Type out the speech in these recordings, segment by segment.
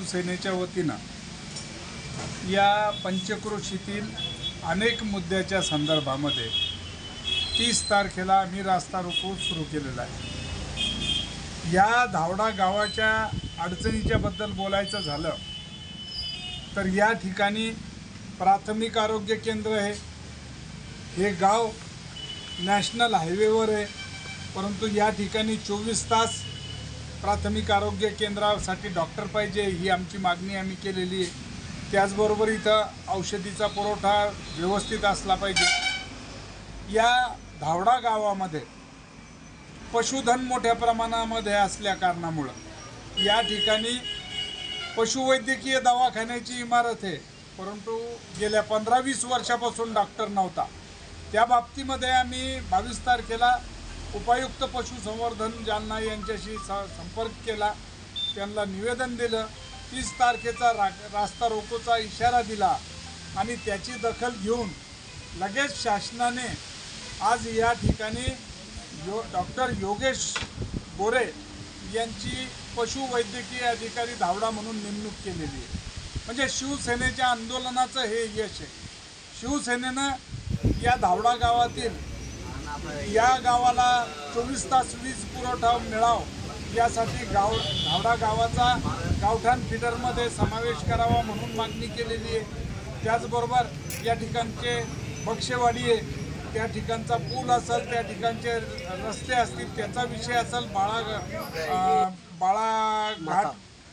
शिवसेनेच्या वतीनं या पंचक्रोशीतील अनेक मुद्द्याच्या संदर्भामध्ये 30 तारखेला आम्ही रास्ता रोको सुरू केलेला आहे। या धावडा गावाच्या अडचणीच्याबद्दल बोलायचं झालं तर या ठिकाणी प्राथमिक आरोग्य केंद्र आहे। हे गाव नॅशनल हायवेवर आहे, परंतु या ठिकाणी 24 तास प्राथमिक आरोग्य केंद्रासाठी डॉक्टर पाहिजे ही आमची मागणी आम्ही केलेली आहे। त्याचबरोबर इथं औषधीचा पुरवठा व्यवस्थित असला पाहिजे। या धावडा गावामध्ये पशुधन मोठ्या प्रमाणामध्ये असल्या कारणामुळे या ठिकाणी पशुवैद्यकीय दवाखान्याची इमारत आहे, परंतु गेल्या 15-20 वर्षापासून डॉक्टर नव्हता। त्या बाबतीमध्ये आम्ही 22 तारखेला उपायुक्त पशुसंवर्धन जालना यांच्याशी संपर्क केला, त्यांना निवेदन दिलं, 30 तारखेचा रास्ता रोकोचा इशारा दिला आणि त्याची दखल घेऊन लगेच शासनाने आज या ठिकाणी डॉक्टर योगेश गोरे यांची पशुवैद्यकीय अधिकारी धावडा म्हणून नेमणूक केलेली आहे। म्हणजे शिवसेनेच्या आंदोलनाचं हे यश आहे। शिवसेनेनं या धावडा गावातील या गावाला 24 तास वीज पुरवठा मिळावा यासाठी धावडा गावाचा गावठाण फिडरमध्ये समावेश करावा म्हणून मागणी केलेली आहे। त्याचबरोबर या ठिकाणचे बक्षेवाडी आहे, त्या ठिकाणचा पूल असेल, त्या ठिकाणचे रस्ते असतील, त्याचा विषय असेल,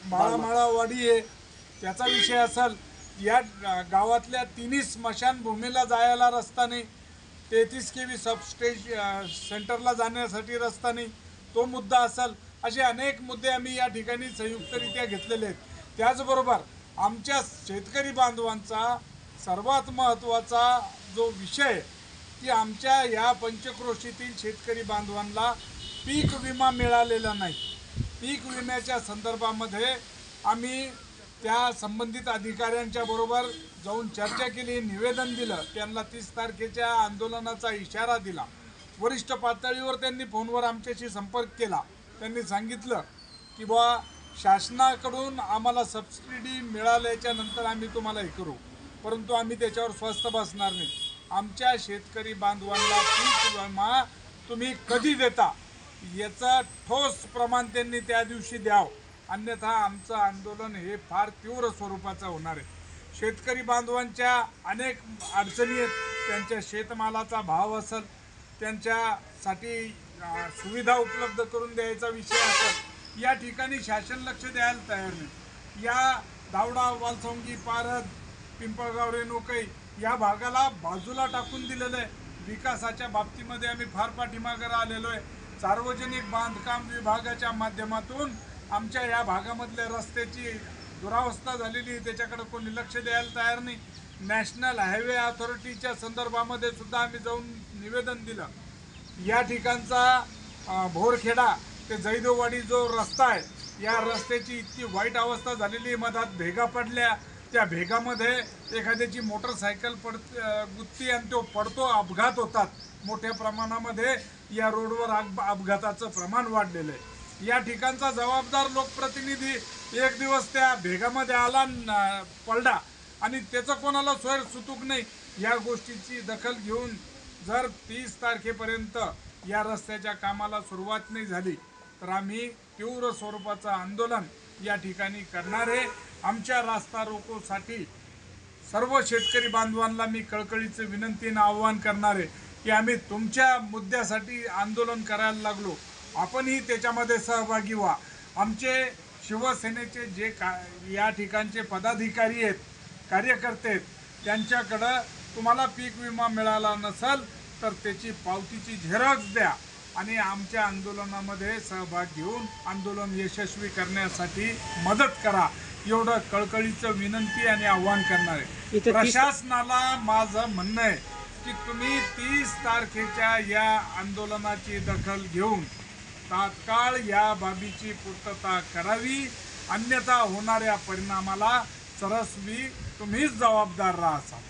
बाळामाळावाडी आहे त्याचा विषय असेल, या गावातल्या 3 स्मशानभूमीला जायला रस्ता नाही, 33 kV सेंटरला जाण्यासाठी रस्ता नाही, तो मुद्दा असेल, असे अनेक मुद्दे आम्ही या ठिकाणी संयुक्तरित्या घेतलेले आहेत। त्याचबरोबर आमच्या शेतकरी बांधवांचा सर्वात महत्त्वाचा जो विषय की आमच्या या पंचक्रोशीतील शेतकरी बांधवांना पीक विमा मिळालेला नाही। पीक विम्याच्या संदर्भामध्ये आम्ही त्या संबंधित अधिकाऱ्यांच्या बरोबर जाऊन चर्चा केली, निवेदन दिलं, त्यांना 30 तारखेच्या आंदोलनाचा इशारा दिला। वरिष्ठ पातळीवर त्यांनी फोनवर आमच्याशी संपर्क केला, त्यांनी सांगितलं की बुवा शासनाकडून आम्हाला सबसिडी मिळाल्याच्या नंतर आम्ही तुम्हाला हे करू, परंतु आम्ही त्याच्यावर स्वस्थ बसणार नाही। आमच्या शेतकरी बांधवांना पीक विमा तुम्ही कधी देता याचं ठोस प्रमाण त्यांनी त्या दिवशी द्यावं, अन्यथा आमचं आंदोलन हे फार तीव्र स्वरूपाचं होणार आहे। शेतकरी बांधवांच्या अनेक अडचणी आहेत, त्यांच्या शेतमालाचा भाव असेल, त्यांच्यासाठी सुविधा उपलब्ध करून द्यायचा विषय असेल, या ठिकाणी शासन लक्ष द्यायला तयार नाही। या धावडा, वालसंगी, पारद, पिंपळगाव, रेणुकई या भागाला बाजूला टाकून दिलेलं आहे। विकासाच्या बाबतीमध्ये आम्ही फार पाठीमागे आलेलो आहे। सार्वजनिक बांधकाम विभागाच्या माध्यमातून आमच्या या भागामधल्या रस्त्याची दुरावस्था झालेली, त्याच्याकडे कोणी लक्ष द्यायला तयार नाही। नॅशनल हायवे अथॉरिटीच्या संदर्भामध्ये सुद्धा आम्ही जाऊन निवेदन दिलं। या ठिकाणचा भोरखेडा ते जैदोवाडी जो रस्ता आहे, या रस्त्याची इतकी वाईट अवस्था झालेली, मधात भेगा पडल्या, त्या भेगामध्ये एखाद्याची मोटरसायकल गुत्ती आणि तो पडतो, अपघात होतात मोठ्या प्रमाणामध्ये। या रोडवर अपघाताचं प्रमाण वाढलेलं आहे। या ठिकाणचा जबाबदार लोकप्रतिनिधी एक दिवस त्या भेगामध्ये आला, पडला आणि त्याचं कोणाला सोयर सुतूक नाही। या गोष्टीची दखल घेऊन जर 30 तारखेपर्यंत या रस्त्याच्या कामाला सुरुवात नाही झाली तर आम्ही तीव्र स्वरूपाचं आंदोलन या ठिकाणी करणार आहे। आमच्या रास्ता रोकोसाठी सर्व शेतकरी बांधवांना मी कळकळीचं विनंतीनं आवाहन करणार आहे की आम्ही तुमच्या मुद्द्यासाठी आंदोलन करायला लागलो, आपणही त्याच्यामध्ये सहभागी व्हा। आमचे शिवसेनेचे जे या ठिकाणचे पदाधिकारी आहेत, कार्यकर्ते आहेत, त्यांच्याकडं तुम्हाला पीक विमा मिळाला नसेल तर त्याची पावतीची झेरॉक्स द्या आणि आमच्या आंदोलनामध्ये सहभाग घेऊन आंदोलन यशस्वी करण्यासाठी मदत करा, एवढं कळकळीचं विनंती आणि आव्हान करणार आहे। प्रशासनाला माझं म्हणणं आहे की तुम्ही 30 तारखेच्या या आंदोलनाची दखल घेऊन तात्काळ या बाबीची पूर्तता करावी, अन्यथा होणाऱ्या परिणामाला सरस्वी तुम्हीच जबाबदार राहाल।